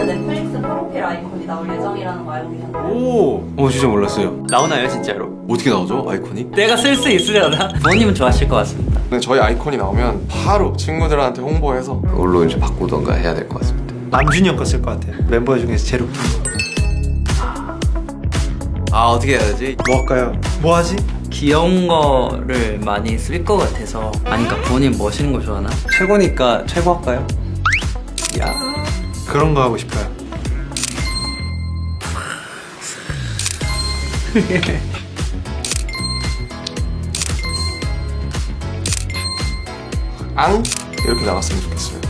이번에 넷플릭스 프로필 아이콘이 나올 예정이라는 거 알고 계셨나요? 오, 진짜 몰랐어요. 나오나요 진짜로? 어떻게 나오죠, 아이콘이? 내가 쓸 수 있으려나? 부모님은 좋아하실 것 같습니다. 근데 저희 아이콘이 나오면 바로 친구들한테 홍보해서 그걸로 이제 바꾸던가 해야 될 것 같습니다. 남준이 형 거 쓸 것 같아요. 멤버 중에서 제일 웃긴 거. 아, 어떻게 해야 되지? 뭐 할까요? 뭐 하지? 귀여운 거를 많이 쓸 것 같아서. 아니 그러니까 부모님 멋있는 거 좋아하나? 최고니까 최고 할까요? 야 그런 거 하고 싶어요. 앙 이렇게 나갔으면 좋겠어요.